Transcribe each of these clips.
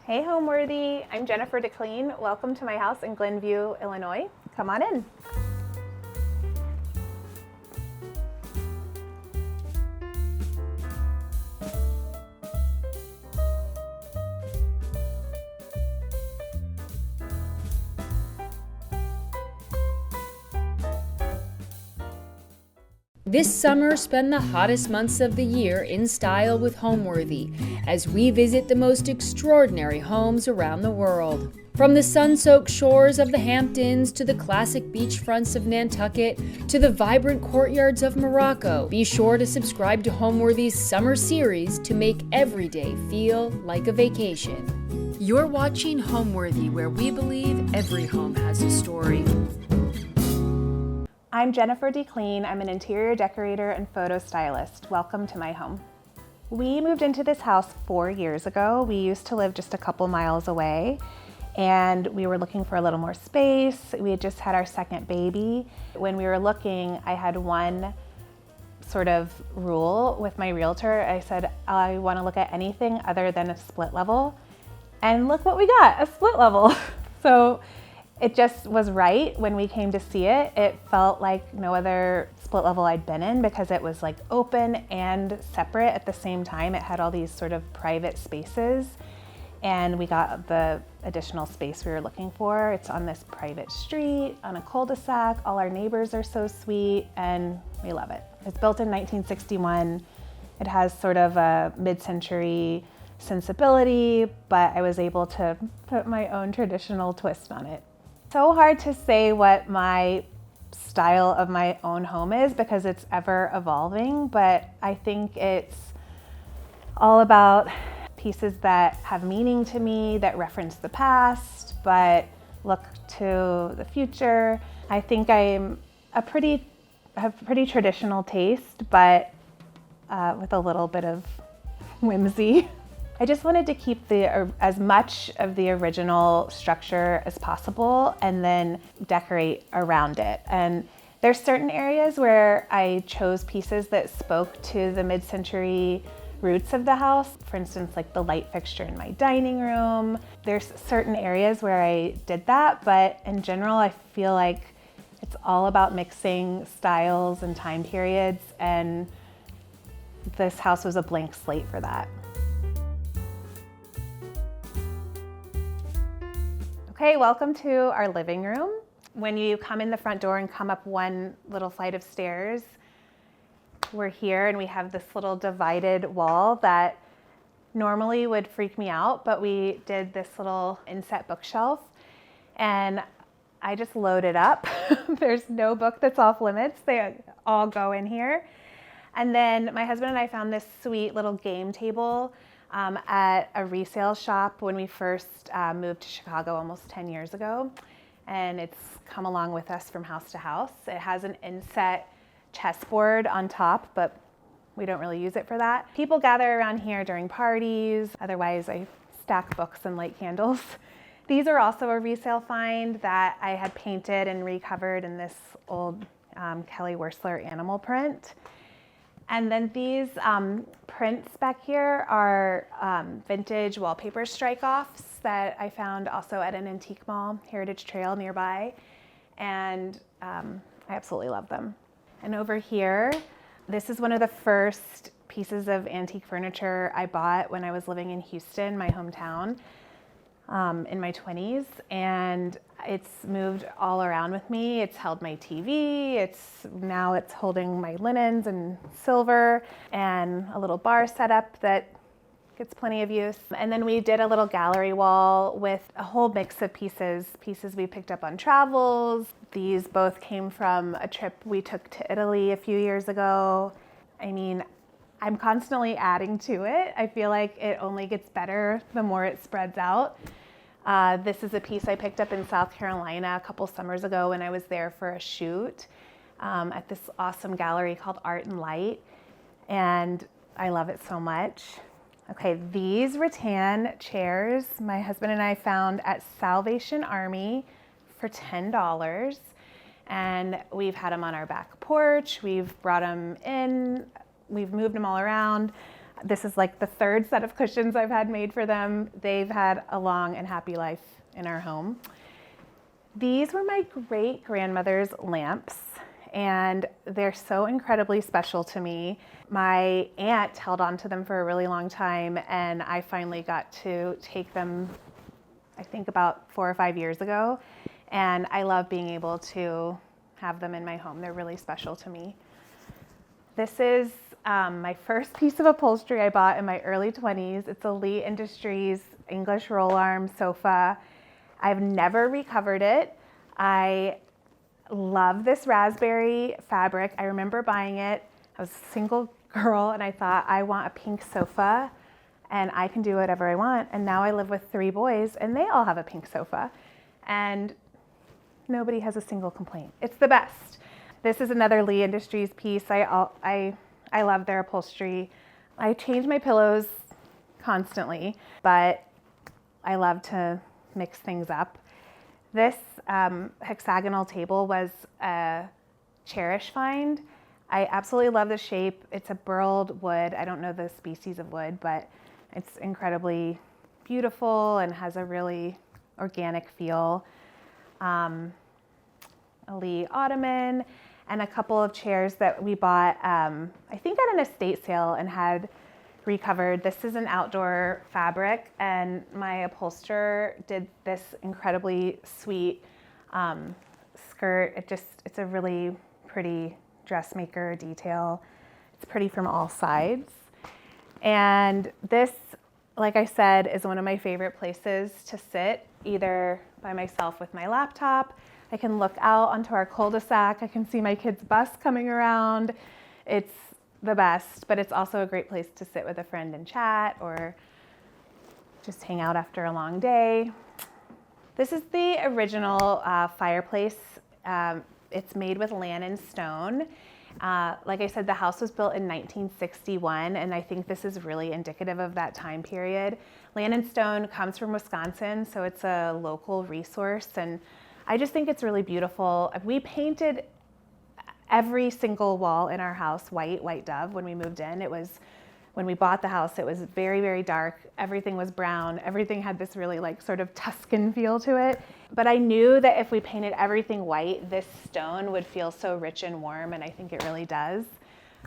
Hey Homeworthy, I'm Jennifer DeCleene. Welcome to my house in Glenview, Illinois. Come on in. This summer, spend the hottest months of the year in style with Homeworthy as we visit the most extraordinary homes around the world. From the sun-soaked shores of the Hamptons to the classic beachfronts of Nantucket to the vibrant courtyards of Morocco, be sure to subscribe to Homeworthy's summer series to make every day feel like a vacation. You're watching Homeworthy, where we believe every home has a story. I'm Jennifer DeCleene. I'm an interior decorator and photo stylist. Welcome to my home. We moved into this house 4 years ago. We used to live just a couple miles away, and we were looking for a little more space. We had just had our second baby. When we were looking, I had one sort of rule with my realtor. I said, I want to look at anything other than a split level. And look what we got, a split level. So it just was right when we came to see it. It felt like no other split level I'd been in because it was like open and separate at the same time. It had all these sort of private spaces, and we got the additional space we were looking for. It's on this private street, on a cul-de-sac. All our neighbors are so sweet, and we love it. It's built in 1961. It has sort of a mid-century sensibility, but I was able to put my own traditional twist on it. So hard to say what my style of my own home is because it's ever evolving, but I think it's all about pieces that have meaning to me, that reference the past, but look to the future. I think I have pretty traditional taste, but with a little bit of whimsy. I just wanted to keep as much of the original structure as possible and then decorate around it. And there's certain areas where I chose pieces that spoke to the mid-century roots of the house. For instance, like the light fixture in my dining room. There's certain areas where I did that, but in general, I feel like it's all about mixing styles and time periods, and this house was a blank slate for that. Okay, welcome to our living room. When you come in the front door and come up one little flight of stairs, we're here and we have this little divided wall that normally would freak me out, but we did this little inset bookshelf and I just load it up. There's no book that's off limits. They all go in here. And then my husband and I found this sweet little game table at a resale shop when we first moved to Chicago almost 10 years ago. And it's come along with us from house to house. It has an inset chessboard on top, but we don't really use it for that. People gather around here during parties. Otherwise, I stack books and light candles. These are also a resale find that I had painted and recovered in this old Kelly Wearstler animal print. And then these prints back here are vintage wallpaper strike-offs that I found also at an antique mall, Heritage Trail nearby. And I absolutely love them. And over here, this is one of the first pieces of antique furniture I bought when I was living in Houston, my hometown, in my 20s. And it's moved all around with me. It's held my TV. Now it's holding my linens and silver and a little bar setup that gets plenty of use. And then we did a little gallery wall with a whole mix of pieces we picked up on travels. These both came from a trip we took to Italy a few years ago. I mean, I'm constantly adding to it. I feel like it only gets better the more it spreads out. This is a piece I picked up in South Carolina a couple summers ago when I was there for a shoot at this awesome gallery called Art and Light, and I love it so much. Okay, these rattan chairs my husband and I found at Salvation Army for $10, and we've had them on our back porch. We've brought them in. We've moved them all around. This is like the third set of cushions I've had made for them. They've had a long and happy life in our home. These were my great-grandmother's lamps, and they're so incredibly special to me. My aunt held on to them for a really long time, and I finally got to take them, I think about 4 or 5 years ago, and I love being able to have them in my home. They're really special to me. This is my first piece of upholstery I bought in my early 20s. It's a Lee Industries English roll arm sofa. I've never recovered it. I love this raspberry fabric. I remember buying it. I was a single girl and I thought, I want a pink sofa and I can do whatever I want. And now I live with 3 boys and they all have a pink sofa. And nobody has a single complaint. It's the best. This is another Lee Industries piece. I love their upholstery. I change my pillows constantly, but I love to mix things up. This hexagonal table was a Cherish find. I absolutely love the shape. It's a burled wood. I don't know the species of wood, but it's incredibly beautiful and has a really organic feel. A Lee ottoman and a couple of chairs that we bought, I think at an estate sale and had recovered. This is an outdoor fabric and my upholsterer did this incredibly sweet skirt. It's a really pretty dressmaker detail. It's pretty from all sides. And this, like I said, is one of my favorite places to sit, either by myself with my laptop. I can look out onto our cul-de-sac. I can see my kids' bus coming around. It's the best, but it's also a great place to sit with a friend and chat or just hang out after a long day. This is the original fireplace. It's made with Lannon stone. Like I said, the house was built in 1961, and I think this is really indicative of that time period. Lannon stone comes from Wisconsin, so it's a local resource, and I just think it's really beautiful. We painted every single wall in our house white dove when we moved in. When we bought the house, it was very, very dark. Everything was brown. Everything had this really like sort of Tuscan feel to it. But I knew that if we painted everything white, this stone would feel so rich and warm, and I think it really does.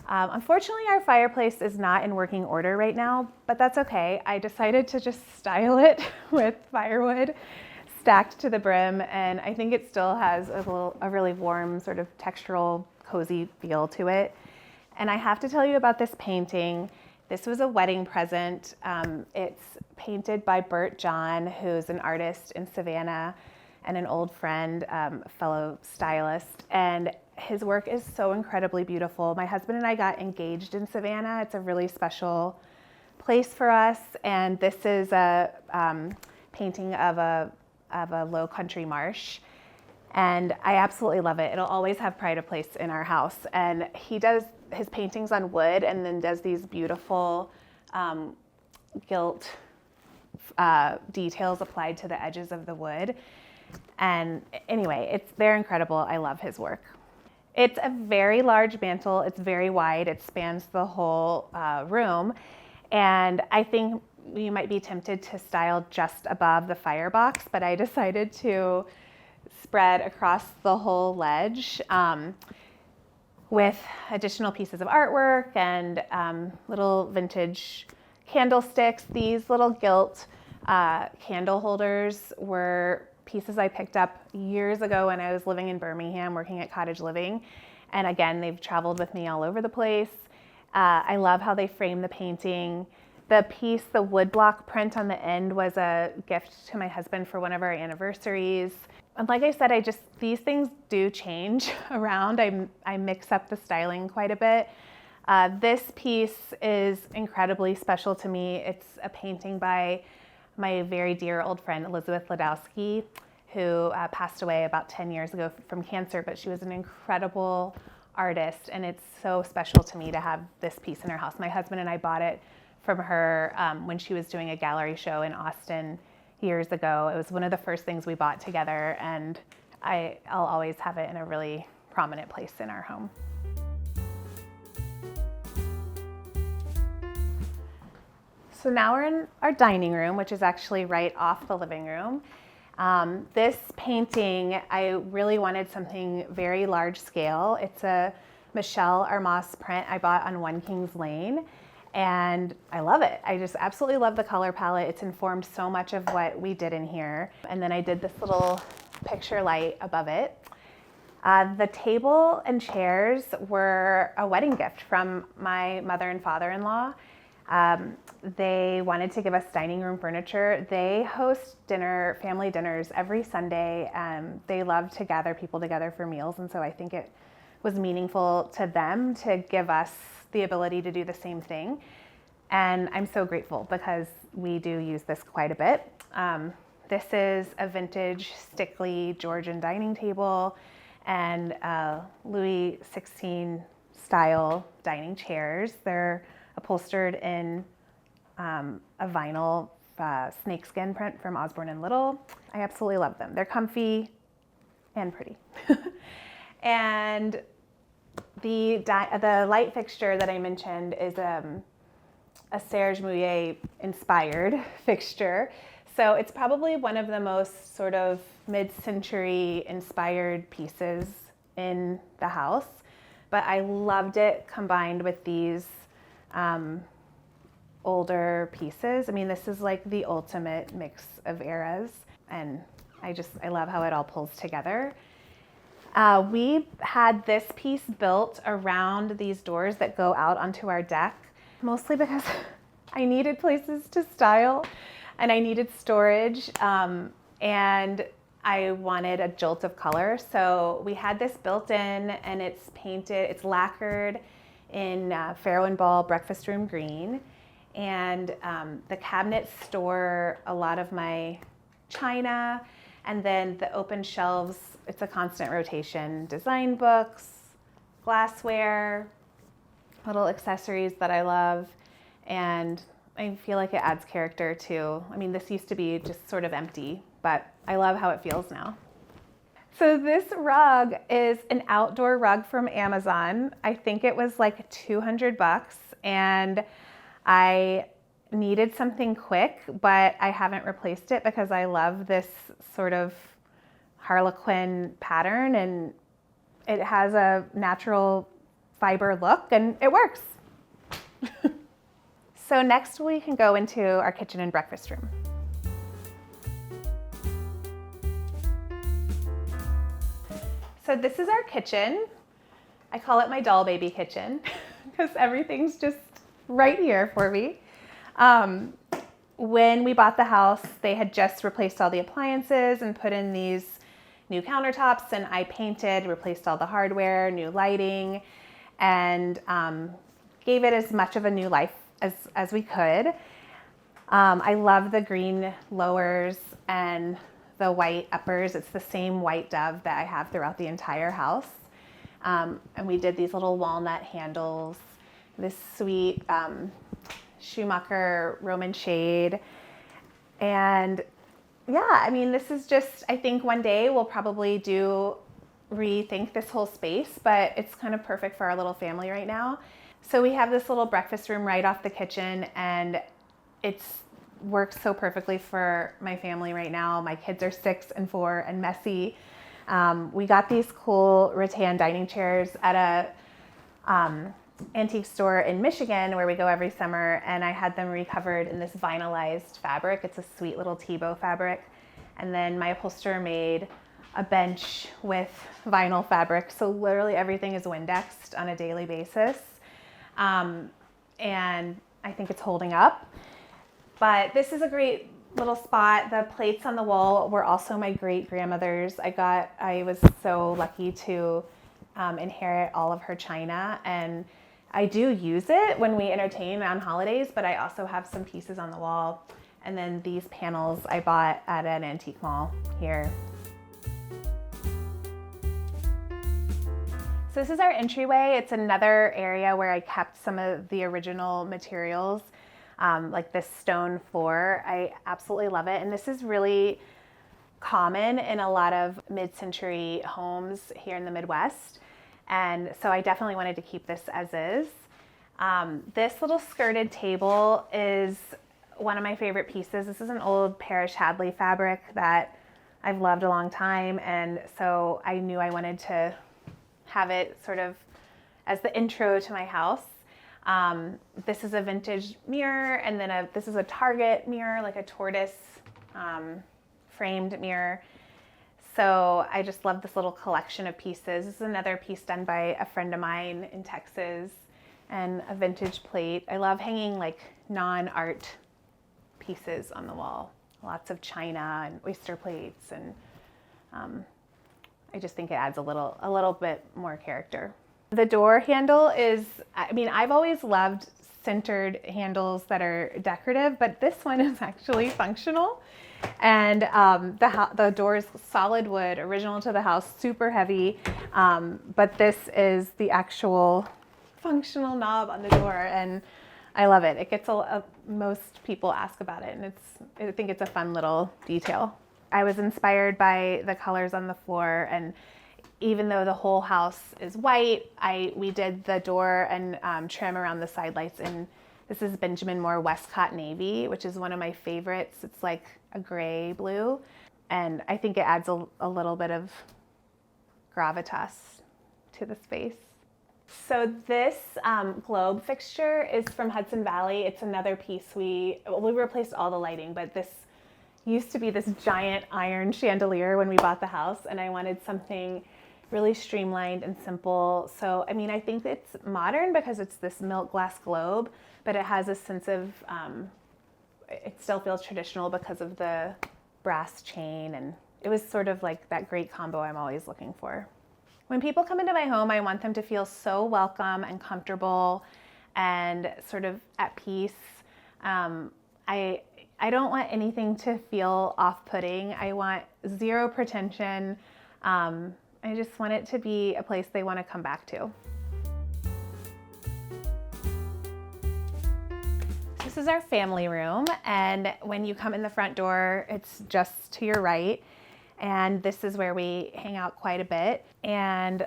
Unfortunately, our fireplace is not in working order right now, but that's okay. I decided to just style it with firewood stacked to the brim, and I think it still has a really warm, sort of textural, cozy feel to it. And I have to tell you about this painting. This was a wedding present. It's painted by Bert John, who's an artist in Savannah and an old friend, fellow stylist. And his work is so incredibly beautiful. My husband and I got engaged in Savannah. It's a really special place for us. And this is a painting of a low country marsh. And I absolutely love it. It'll always have pride of place in our house. And he does his paintings on wood and then does these beautiful gilt details applied to the edges of the wood. And anyway, they're incredible. I love his work. It's a very large mantle. It's very wide. It spans the whole room. And I think you might be tempted to style just above the firebox, but I decided to spread across the whole ledge with additional pieces of artwork and little vintage candlesticks. These little gilt candle holders were pieces I picked up years ago when I was living in Birmingham working at Cottage Living. And again, they've traveled with me all over the place. I love how they frame the painting. The piece, the woodblock print on the end, was a gift to my husband for one of our anniversaries. And like I said, these things do change around. I mix up the styling quite a bit. This piece is incredibly special to me. It's a painting by my very dear old friend, Elizabeth Ladowski, who passed away about 10 years ago from cancer, but she was an incredible artist, and it's so special to me to have this piece in her house. My husband and I bought it from her when she was doing a gallery show in Austin years ago. It was one of the first things we bought together, and I'll always have it in a really prominent place in our home. So now we're in our dining room, which is actually right off the living room. This painting, I really wanted something very large scale. It's a Michelle Armas print I bought on One Kings Lane, and I love it. I just absolutely love the color palette. It's informed so much of what we did in here. And then I did this little picture light above it. The table and chairs were a wedding gift from my mother and father-in-law. They wanted to give us dining room furniture. They host family dinners every Sunday. They love to gather people together for meals, and so I think it was meaningful to them to give us the ability to do the same thing. And I'm so grateful because we do use this quite a bit. This is a vintage Stickley Georgian dining table and Louis XVI style dining chairs. They're upholstered in a vinyl snakeskin print from Osborne and Little. I absolutely love them. They're comfy and pretty. And the light fixture that I mentioned is a Serge Mouillet inspired fixture. So it's probably one of the most sort of mid-century inspired pieces in the house, but I loved it combined with these older pieces. I mean, this is like the ultimate mix of eras, and I love how it all pulls together. We had this piece built around these doors that go out onto our deck, mostly because I needed places to style and I needed storage, and I wanted a jolt of color. So we had this built in, and it's lacquered in Farrow and Ball breakfast room green. And the cabinets store a lot of my china, and then the open shelves, it's a constant rotation. Design books, glassware, little accessories that I love, and I feel like it adds character too. I mean, this used to be just sort of empty, but I love how it feels now. So this rug is an outdoor rug from Amazon. I think it was like $200, and I needed something quick, but I haven't replaced it because I love this sort of harlequin pattern, and it has a natural fiber look, and it works. So next we can go into our kitchen and breakfast room. So this is our kitchen. I call it my doll baby kitchen because everything's just right here for me. When we bought the house, they had just replaced all the appliances and put in these new countertops, and I painted, replaced all the hardware, new lighting, and gave it as much of a new life as we could. I love the green lowers and the white uppers. It's the same white dove that I have throughout the entire house. And we did these little walnut handles, this sweet Schumacher Roman shade. And yeah, I mean, this is just, I think one day we'll probably rethink this whole space, but it's kind of perfect for our little family right now. So we have this little breakfast room right off the kitchen, and it works so perfectly for my family right now. My kids are 6 and 4 and messy. We got these cool rattan dining chairs at a antique store in Michigan where we go every summer, and I had them recovered in this vinylized fabric. It's a sweet little Tebow fabric. And then my upholsterer made a bench with vinyl fabric. So literally everything is Windexed on a daily basis. And I think it's holding up. But this is a great little spot. The plates on the wall were also my great grandmother's. I was so lucky to inherit all of her china, and I do use it when we entertain on holidays, but I also have some pieces on the wall. And then these panels I bought at an antique mall here. So this is our entryway. It's another area where I kept some of the original materials, like this stone floor. I absolutely love it. And this is really common in a lot of mid-century homes here in the Midwest. And so I definitely wanted to keep this as is. This little skirted table is one of my favorite pieces. This is an old Parish Hadley fabric that I've loved a long time, and so I knew I wanted to have it sort of as the intro to my house. This is a vintage mirror, and then this is a Target mirror, like a tortoise framed mirror. So I just love this little collection of pieces. This is another piece done by a friend of mine in Texas, and a vintage plate. I love hanging like non-art pieces on the wall. Lots of china and oyster plates, and I just think it adds a little bit more character. The door handle is, I mean, I've always loved centered handles that are decorative, but this one is actually functional. And the door is solid wood, original to the house, super heavy. But this is the actual functional knob on the door, and I love it. It gets most people ask about it, and I think it's a fun little detail. I was inspired by the colors on the floor, and even though the whole house is white, we did the door and trim around the side lights, and this is Benjamin Moore Westcott Navy, which is one of my favorites. It's like a gray blue, and I think it adds a little bit of gravitas to the space. So this globe fixture is from Hudson Valley. It's another piece we replaced all the lighting, but this used to be this giant iron chandelier when we bought the house, and I wanted something really streamlined and simple. So, I mean, I think it's modern because it's this milk glass globe, but it has a sense of, it still feels traditional because of the brass chain, and it was sort of like that great combo I'm always looking for. When people come into my home, I want them to feel so welcome and comfortable and sort of at peace. I don't want anything to feel off-putting. I want zero pretension. I just want it to be a place they want to come back to. This is our family room, and when you come in the front door, it's just to your right, and this is where we hang out quite a bit, and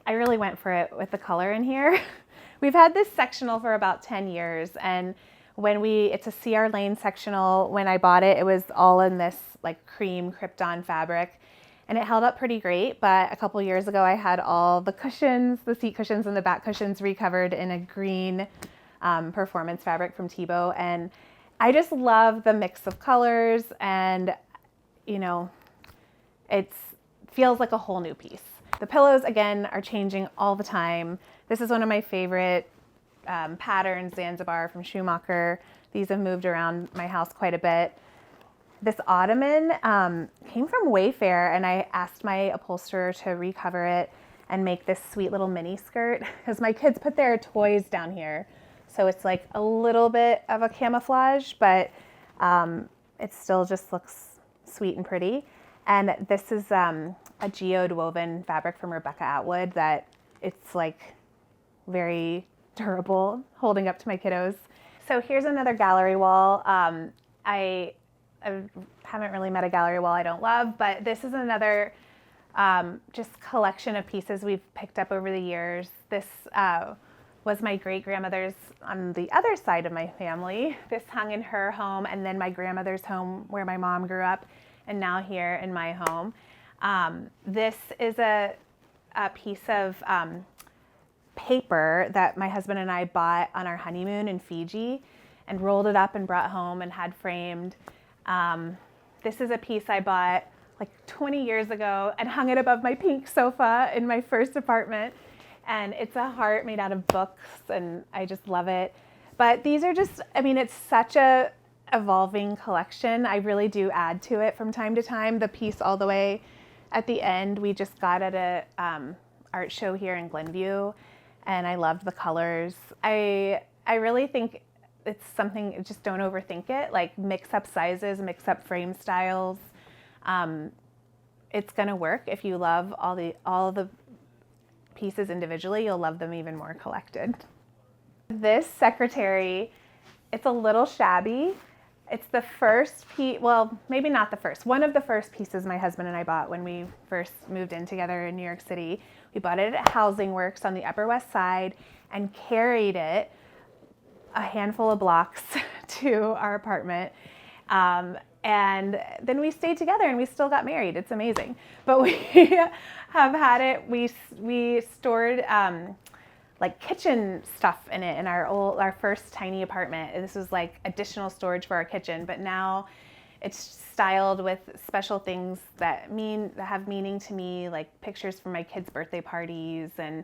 I really went for it with the color in here. We've had this sectional for about 10 years, and it's a C.R. Lane sectional. When I bought it, it was all in this like cream Krypton fabric, and it held up pretty great, but a couple years ago I had all the cushions, the seat cushions and the back cushions recovered in a green performance fabric from Tebow, and I just love the mix of colors, and you know, it feels like a whole new piece. The pillows, again, are changing all the time. This is one of my favorite patterns, Zanzibar from Schumacher. These have moved around my house quite a bit. This ottoman came from Wayfair, and I asked my upholsterer to recover it and make this sweet little mini skirt, because my kids put their toys down here. So it's like a little bit of a camouflage, but it still just looks sweet and pretty. And this is a geode woven fabric from Rebecca Atwood that it's like very durable, holding up to my kiddos. So here's another gallery wall. I haven't really met a gallery wall I don't love, but this is another just collection of pieces we've picked up over the years. This was my great-grandmother's on the other side of my family. This hung in her home, and then my grandmother's home where my mom grew up, and now here in my home. This is a piece of paper that my husband and I bought on our honeymoon in Fiji and rolled it up and brought home and had framed. This is a piece I bought like 20 years ago and hung it above my pink sofa in my first apartment. And it's a heart made out of books, and I just love it. But these are just, I mean, it's such a evolving collection. I really do add to it from time to time. The piece all the way at the end, we just got at a art show here in Glenview, and I loved the colors. I really think it's something, just don't overthink it. Like, mix up sizes, mix up frame styles. It's gonna work. If you love all the pieces individually, you'll love them even more collected. This secretary, it's a little shabby. It's the first piece, well, maybe not the first, one of the first pieces my husband and I bought when we first moved in together in New York City. We bought it at Housing Works on the Upper West Side and carried it a handful of blocks to our apartment. And then we stayed together and we still got married. It's amazing. But we have had it, we stored like kitchen stuff in it in our first tiny apartment. This was like additional storage for our kitchen, but now it's styled with special things that have meaning to me, like pictures from my kids' birthday parties and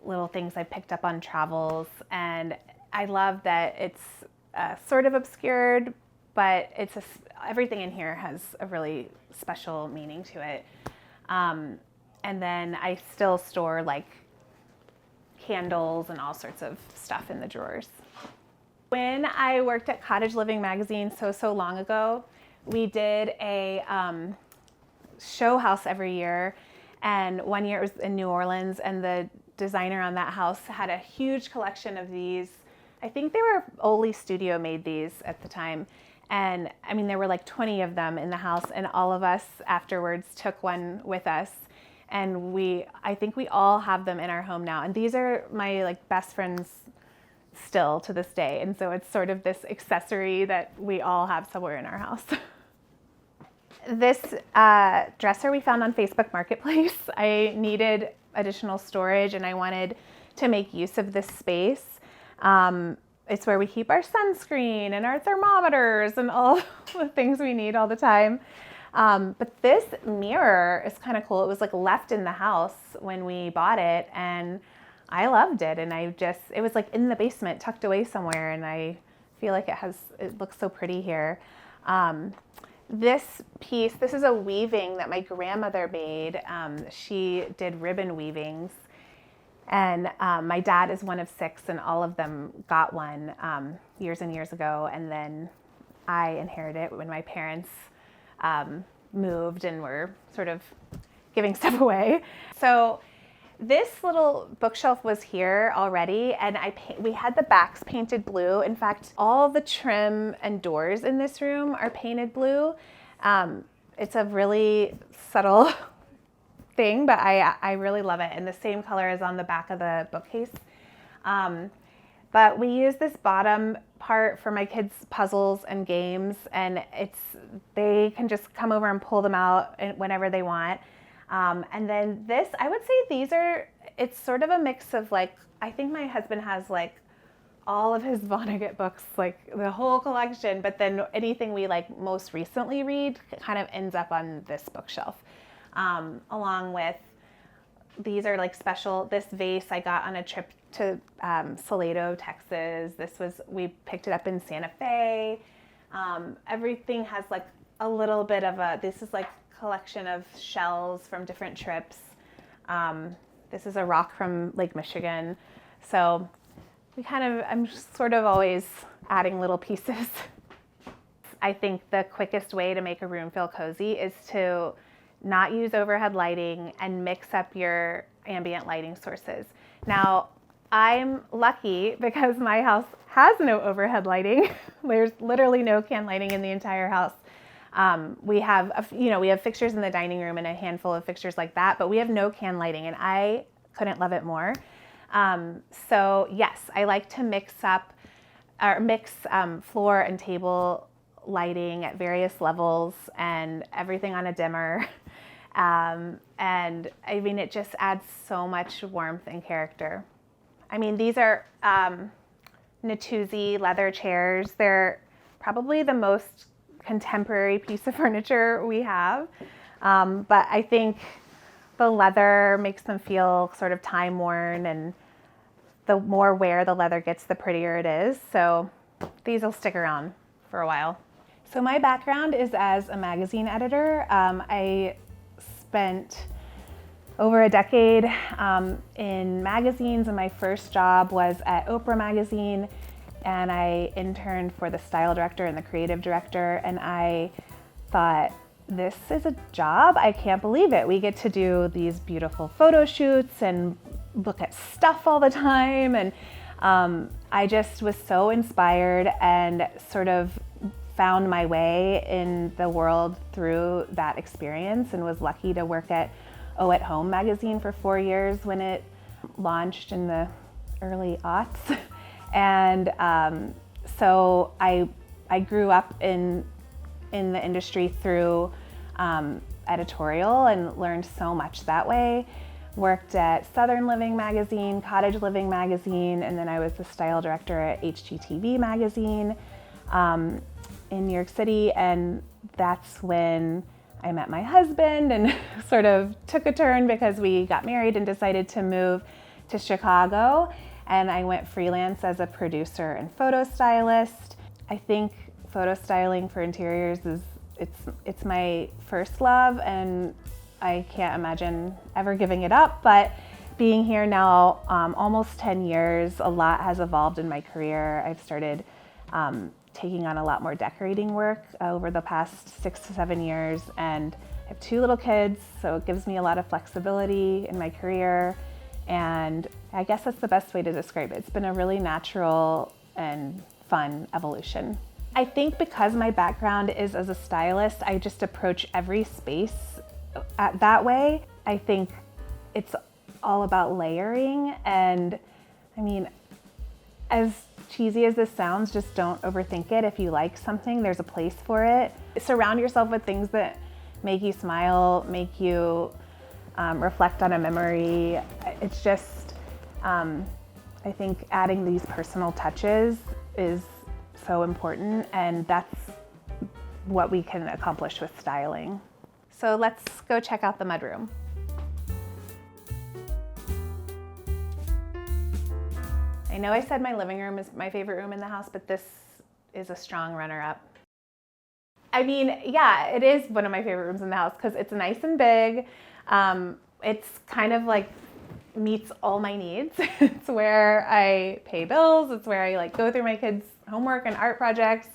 little things I picked up on travels. And I love that it's sort of obscured, but everything in here has a really special meaning to it. And then I still store like candles and all sorts of stuff in the drawers. When I worked at Cottage Living Magazine so long ago, we did a show house every year. And one year it was in New Orleans, and the designer on that house had a huge collection of these. I think they were Oli Studio made these at the time. And I mean, there were like 20 of them in the house, and all of us afterwards took one with us. And I think we all have them in our home now. And these are my like best friends still to this day. And so it's sort of this accessory that we all have somewhere in our house. This dresser we found on Facebook Marketplace. I needed additional storage and I wanted to make use of this space. It's where we keep our sunscreen and our thermometers and all the things we need all the time. But this mirror is kind of cool. It was like left in the house when we bought it, and I loved it. And it was like in the basement, tucked away somewhere, and I feel like it looks so pretty here. This is a weaving that my grandmother made. She did ribbon weavings. And my dad is one of 6, and all of them got one years and years ago. And then I inherited it when my parents moved and were sort of giving stuff away. So this little bookshelf was here already, and we had the backs painted blue. In fact, all the trim and doors in this room are painted blue. It's a really subtle thing, but I really love it. And the same color is on the back of the bookcase. But we use this bottom part for my kids' puzzles and games, and they can just come over and pull them out whenever they want. And then this, I would say it's sort of a mix of like, I think my husband has like all of his Vonnegut books, like the whole collection, but then anything we like most recently read kind of ends up on this bookshelf. Along with, these are like special, this vase I got on a trip to Salado, Texas. We picked it up in Santa Fe. Everything has like a little bit of this is like a collection of shells from different trips. This is a rock from Lake Michigan. So I'm sort of always adding little pieces. I think the quickest way to make a room feel cozy is to not use overhead lighting and mix up your ambient lighting sources. Now, I'm lucky because my house has no overhead lighting. There's literally no can lighting in the entire house. We have fixtures in the dining room and a handful of fixtures like that, but we have no can lighting, and I couldn't love it more. So yes, I like to mix floor and table lighting at various levels and everything on a dimmer. And I mean, it just adds so much warmth and character. I mean, these are Natuzzi leather chairs. They're probably the most contemporary piece of furniture we have. But I think the leather makes them feel sort of time worn, and the more wear the leather gets, the prettier it is. So these will stick around for a while. So my background is as a magazine editor. I spent over a decade in magazines, and my first job was at Oprah Magazine, and I interned for the style director and the creative director, and I thought, this is a job? I can't believe it. We get to do these beautiful photo shoots and look at stuff all the time, and I just was so inspired and sort of found my way in the world through that experience, and was lucky to work at At Home magazine for 4 years when it launched in the early aughts. And so I grew up in the industry through editorial and learned so much that way. Worked at Southern Living Magazine, Cottage Living Magazine, and then I was the style director at HGTV Magazine in New York City. And that's when I met my husband and sort of took a turn because we got married and decided to move to Chicago. And I went freelance as a producer and photo stylist. I think photo styling for interiors it's my first love, and I can't imagine ever giving it up. But being here now almost 10 years, a lot has evolved in my career. I've started taking on a lot more decorating work over the past 6 to 7 years, and I have 2 little kids, so it gives me a lot of flexibility in my career, and I guess that's the best way to describe it. It's been a really natural and fun evolution. I think because my background is as a stylist, I just approach every space that way. I think it's all about layering, and I mean, as cheesy as this sounds, just don't overthink it. If you like something, there's a place for it. Surround yourself with things that make you smile, make you reflect on a memory. It's just, I think adding these personal touches is so important, and that's what we can accomplish with styling. So let's go check out the mudroom. I know I said my living room is my favorite room in the house, but this is a strong runner-up. I mean, yeah, it is one of my favorite rooms in the house because it's nice and big. It's kind of like meets all my needs. It's where I pay bills. It's where I like go through my kids' homework and art projects,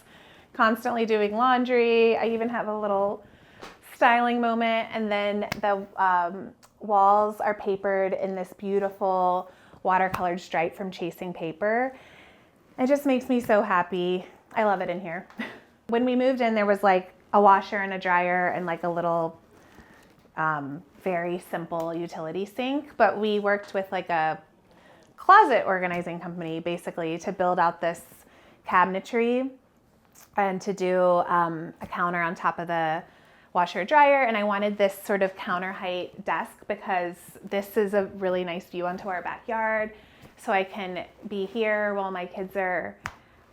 constantly doing laundry. I even have a little styling moment. And then the walls are papered in this beautiful watercolored stripe from Chasing Paper. It just makes me so happy. I love it in here. When we moved in, there was like a washer and a dryer and like a little very simple utility sink, but we worked with like a closet organizing company basically to build out this cabinetry and to do a counter on top of the washer dryer. And I wanted this sort of counter height desk because this is a really nice view onto our backyard. So I can be here while my kids are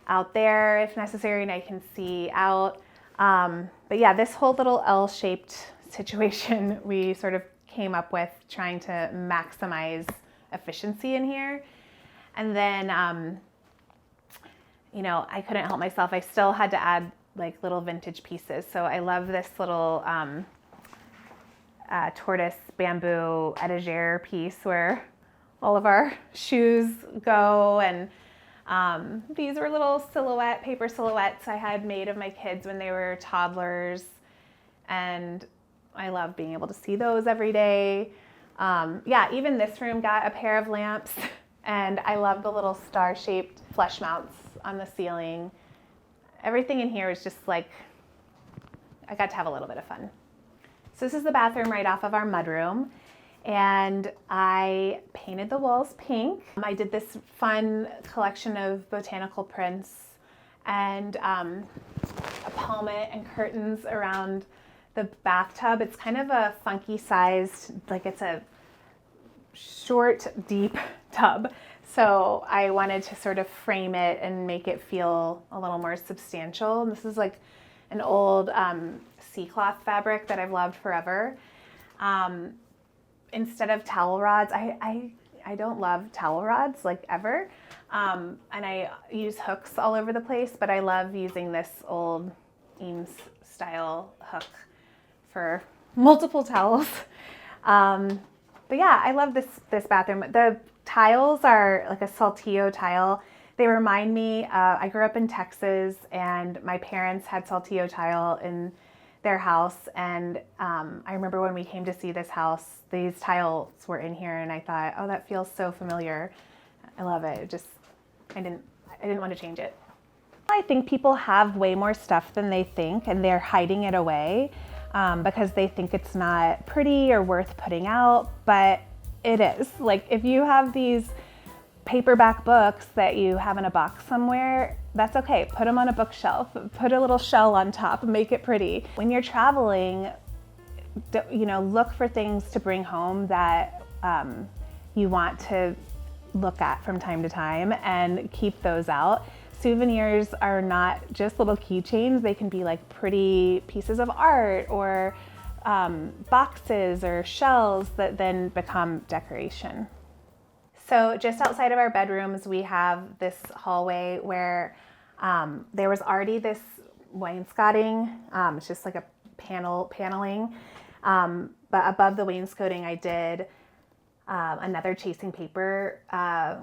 out there if necessary, and I can see out. But yeah, this whole little L-shaped situation we sort of came up with trying to maximize efficiency in here. And then, you know, I couldn't help myself. I still had to add like little vintage pieces. So I love this little tortoise bamboo etagere piece where all of our shoes go. And these were little paper silhouettes I had made of my kids when they were toddlers. And I love being able to see those every day. Yeah, even this room got a pair of lamps, and I love the little star-shaped flush mounts on the ceiling. Everything in here is just like, I got to have a little bit of fun. So this is the bathroom right off of our mudroom, and I painted the walls pink. I did this fun collection of botanical prints and a palmet and curtains around the bathtub. It's kind of a funky sized, like it's a short, deep tub. So I wanted to sort of frame it and make it feel a little more substantial. And this is like an old sea cloth fabric that I've loved forever. Instead of towel rods, I don't love towel rods like ever. And I use hooks all over the place, but I love using this old Eames style hook for multiple towels. But yeah, I love this bathroom. The tiles are like a saltillo tile. They remind me, I grew up in Texas, and my parents had saltillo tile in their house. And I remember when we came to see this house, these tiles were in here, and I thought, oh, that feels so familiar. I love it. I didn't want to change it. I think people have way more stuff than they think, and they're hiding it away because they think it's not pretty or worth putting out, but it is. Like if you have these paperback books that you have in a box somewhere, that's okay. Put them on a bookshelf, put a little shell on top, make it pretty. When you're traveling, look for things to bring home that you want to look at from time to time and keep those out. Souvenirs are not just little keychains. They can be like pretty pieces of art or boxes or shells that then become decoration. So just outside of our bedrooms, we have this hallway where there was already this wainscoting. It's just like a paneling. But above the wainscoting, I did another chasing paper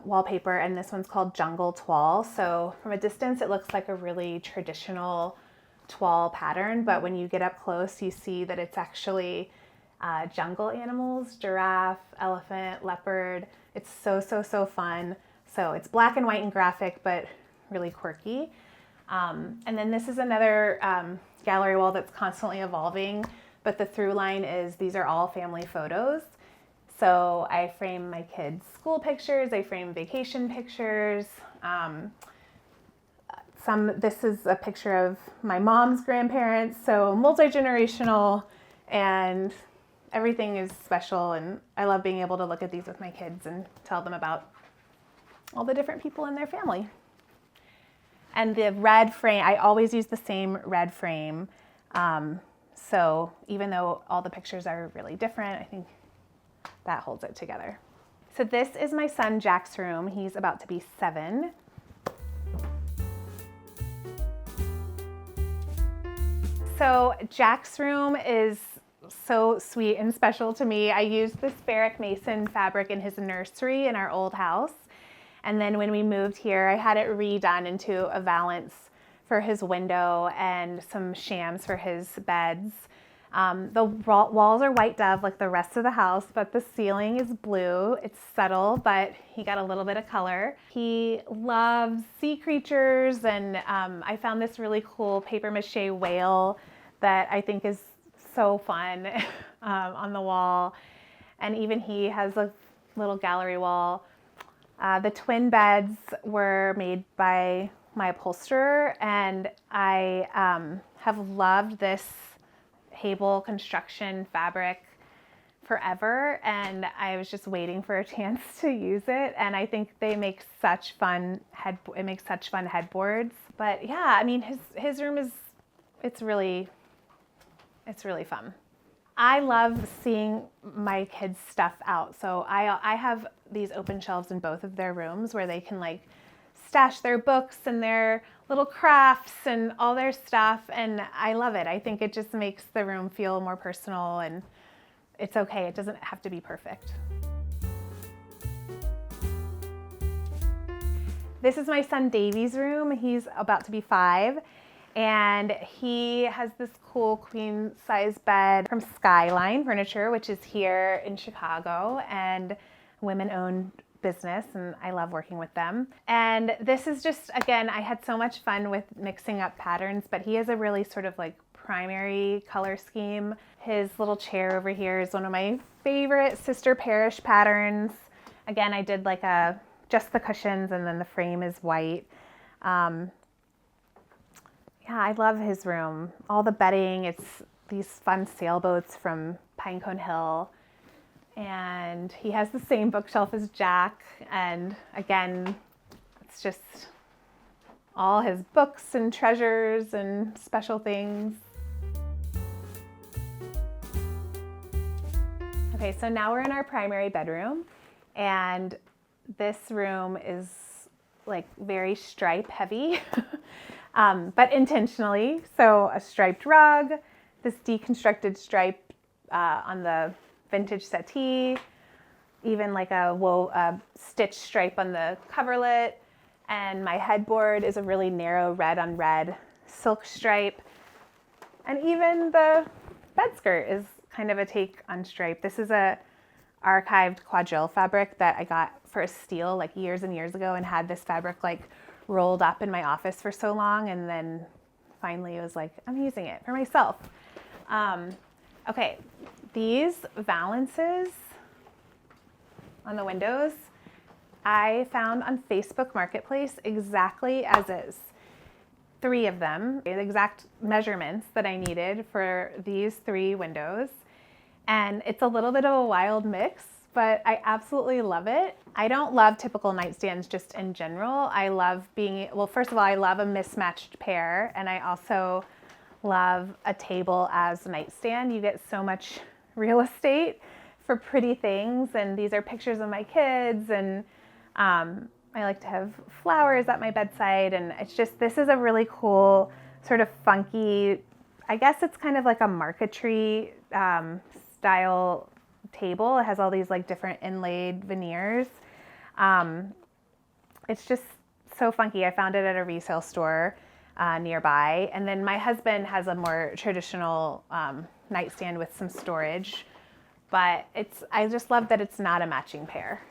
wallpaper, and this one's called Jungle Toile. So from a distance, it looks like a really traditional toile pattern, but when you get up close, you see that it's actually jungle animals: giraffe, elephant, leopard. It's so fun. So it's black and white and graphic, but really quirky. And then this is another gallery wall that's constantly evolving, but the through line is these are all family photos. So I frame my kids' school pictures, I frame vacation pictures. This is a picture of my mom's grandparents, so multi-generational, and everything is special, and I love being able to look at these with my kids and tell them about all the different people in their family. And the red frame, I always use the same red frame. So even though all the pictures are really different, I think that holds it together. So this is my son Jack's room. He's about to be 7. So Jack's room is so sweet and special to me. I used this Barrack Mason fabric in his nursery in our old house. And then when we moved here, I had it redone into a valance for his window and some shams for his beds. The walls are white dove like the rest of the house, but the ceiling is blue. It's subtle, but he got a little bit of color. He loves sea creatures, and I found this really cool paper mache whale that I think is so fun on the wall. And even he has a little gallery wall. The twin beds were made by my upholsterer, and I have loved this Hable construction fabric forever, and I was just waiting for a chance to use it, and I think they make such fun headboards. But yeah, I mean his room is it's really fun. I love seeing my kids' stuff out. So I have these open shelves in both of their rooms where they can like stash their books and their little crafts and all their stuff, and I love it. I think it just makes the room feel more personal, and it's okay. It doesn't have to be perfect. This is my son Davy's room. He's about to be 5, and he has this cool queen size bed from Skyline Furniture, which is here in Chicago, and women-owned business, and I love working with them. And this is just, again, I had so much fun with mixing up patterns, but he has a really sort of like primary color scheme. His little chair over here is one of my favorite Sister Parish patterns. Again, I did like just the cushions, and then the frame is white. Yeah, I love his room. All the bedding, it's these fun sailboats from Pinecone Hill. And he has the same bookshelf as Jack. And again, it's just all his books and treasures and special things. Okay, so now we're in our primary bedroom. And this room is like very stripe heavy, but intentionally. So a striped rug, this deconstructed stripe on the vintage settee, even like a stitch stripe on the coverlet, and my headboard is a really narrow red on red silk stripe, and even the bed skirt is kind of a take on stripe. This is a archived quadrille fabric that I got for a steal like years and years ago, and had this fabric like rolled up in my office for so long, and then finally it was like, I'm using it for myself. Okay, these valances on the windows, I found on Facebook Marketplace exactly as is. 3 of them, the exact measurements that I needed for these 3 windows. And it's a little bit of a wild mix, but I absolutely love it. I don't love typical nightstands just in general. I love well, first of all, I love a mismatched pair, and I also love a table as a nightstand. You get so much real estate for pretty things, and these are pictures of my kids, and I like to have flowers at my bedside, and it's just, this is a really cool sort of funky, I guess it's kind of like a marquetry style table. It has all these like different inlaid veneers. It's just so funky. I found it at a resale store nearby. And then my husband has a more traditional nightstand with some storage, but I just love that it's not a matching pair.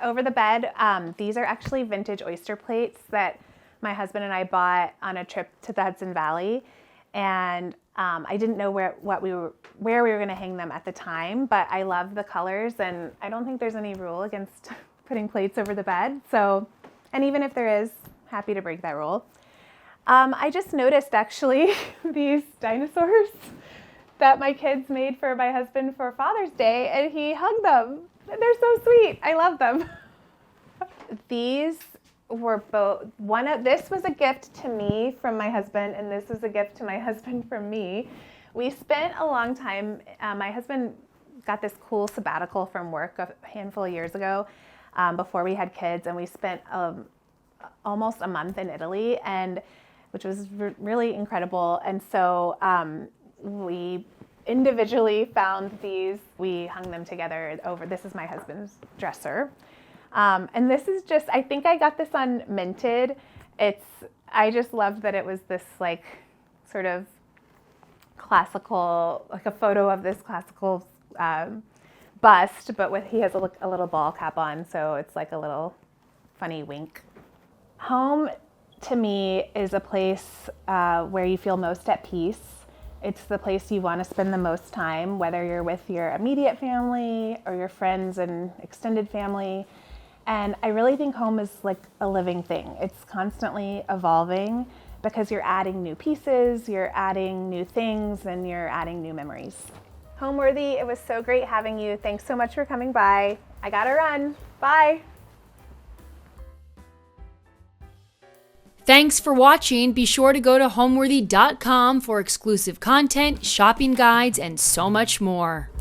Over the bed, these are actually vintage oyster plates that my husband and I bought on a trip to the Hudson Valley. And I didn't know where we were going to hang them at the time, but I love the colors, and I don't think there's any rule against putting plates over the bed. So, and even if there is, happy to break that rule. I just noticed actually these dinosaurs that my kids made for my husband for Father's Day, and he hugged them. They're so sweet. I love them. These were both, this was a gift to me from my husband, and this was a gift to my husband from me. We spent a long time, my husband got this cool sabbatical from work a handful of years ago, before we had kids, and we spent almost a month in Italy, which was really incredible. And so we individually found these. We hung them together over, this is my husband's dresser. And this is just, I think I got this on Minted. I just loved that it was this like sort of classical, like a photo of this classical bust, but he has a little ball cap on, so it's like a little funny wink. Home to me is a place where you feel most at peace. It's the place you want to spend the most time, whether you're with your immediate family or your friends and extended family. And I really think home is like a living thing. It's constantly evolving because you're adding new pieces, you're adding new things, and you're adding new memories. Homeworthy, it was so great having you. Thanks so much for coming by. I gotta run. Bye. Thanks for watching. Be sure to go to homeworthy.com for exclusive content, shopping guides, and so much more.